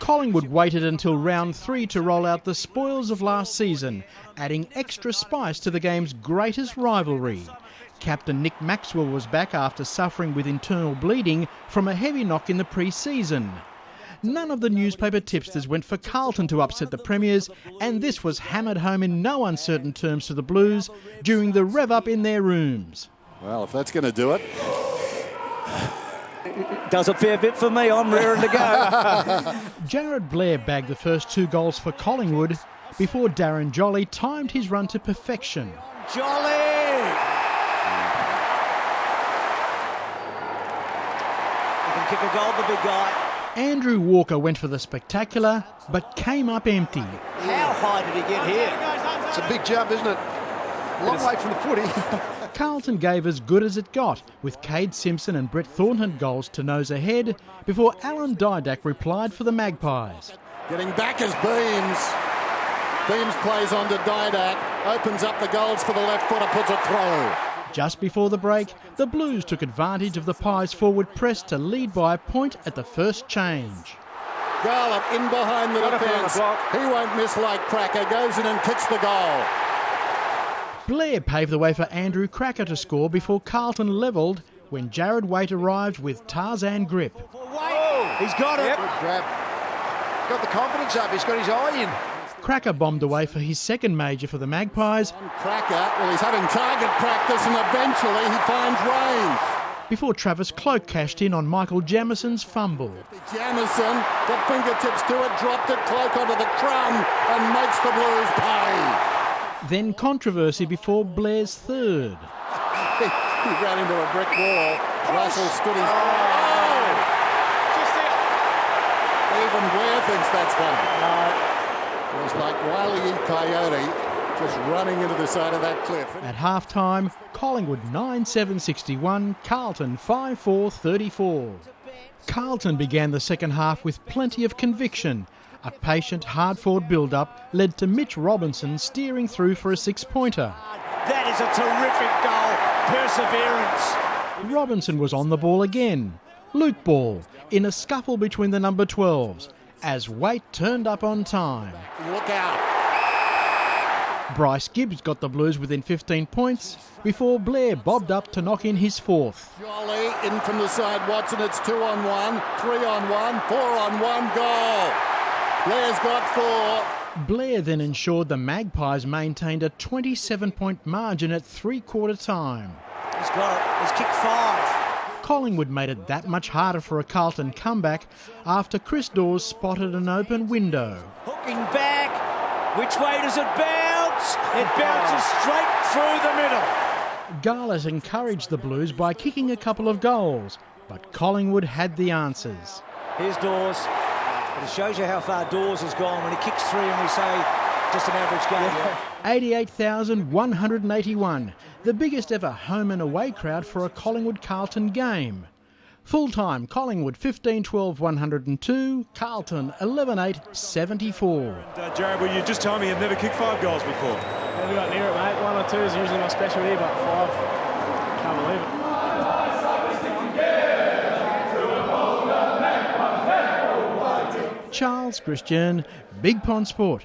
Collingwood waited until round 3 to roll out the spoils of last season, adding extra spice to the game's greatest rivalry. Captain Nick Maxwell was back after suffering with internal bleeding from a heavy knock in the pre-season. None of the newspaper tipsters went for Carlton to upset the Premiers, and this was hammered home in no uncertain terms to the Blues during the rev-up in their rooms. Well, if that's going to do it... Does a fair bit for me. I'm raring to go. Jared Blair bagged the first 2 goals for Collingwood before Darren Jolly timed his run to perfection. Jolly! He can kick a goal, the big guy. Andrew Walker went for the spectacular, but came up empty. How high did he get here? It's a big jump, isn't it? A long way from the footy. Carlton gave as good as it got, with Cade Simpson and Brett Thornton goals to nose ahead, before Alan Didak replied for the Magpies. Getting back as Beams. Beams plays on to Didak, opens up the goals for the left footer, puts it through. Just before the break, the Blues took advantage of the Pies' forward press to lead by a point at the first change. Garlett in behind the defence. He won't miss like Cracker, goes in and kicks the goal. Blair paved the way for Andrew Cracker to score before Carlton levelled when Jared Waite arrived with Tarzan grip. Oh, he's got it. Yep. Good grab. Got the confidence up, he's got his eye in. Cracker bombed away for his second major for the Magpies. Cracker, well, he's having target practice and eventually he finds range. Before Travis Cloke cashed in on Michael Jamison's fumble. Jamison got fingertips to it, dropped it, Cloke onto the crumb and makes the Blues pay. Then controversy before Blair's third. He ran into a brick wall. Russell stood his... Even Blair thinks that's funny. It was like Wile E. Coyote just running into the side of that cliff. At half-time, Collingwood 9-7-61, Carlton 5-4-34. Carlton began the second half with plenty of conviction. A patient, hard-fought build-up led to Mitch Robinson steering through for a 6-pointer. That is a terrific goal. Perseverance. Robinson was on the ball again. Loop ball in a scuffle between the number 12s as Waite turned up on time. Look out. Bryce Gibbs got the Blues within 15 points before Blair bobbed up to knock in his fourth. Jolly in from the side, Watson, it's 2-on-1, 3-on-1, 4-on-1, goal. Blair's got 4. Blair then ensured the Magpies maintained a 27-point margin at three-quarter time. He's got it. He's kicked 5. Collingwood made it that much harder for a Carlton comeback after Chris Dawes spotted an open window. Hooking back. Which way does it bounce? It bounces straight through the middle. Garlett encouraged the Blues by kicking a couple of goals, but Collingwood had the answers. Here's Dawes. It shows you how far Dawes has gone when he kicks 3 and we say just an average game. 88,181, the biggest ever home and away crowd for a Collingwood-Carlton game. Full-time Collingwood 15-12-102, Carlton 11-8-74. Jared, well, you just told me you've never kicked 5 goals before. Never got near it, mate. 1 or 2 is usually my specialty, but 5, can't believe it. Charles Christian, Big Pond Sport.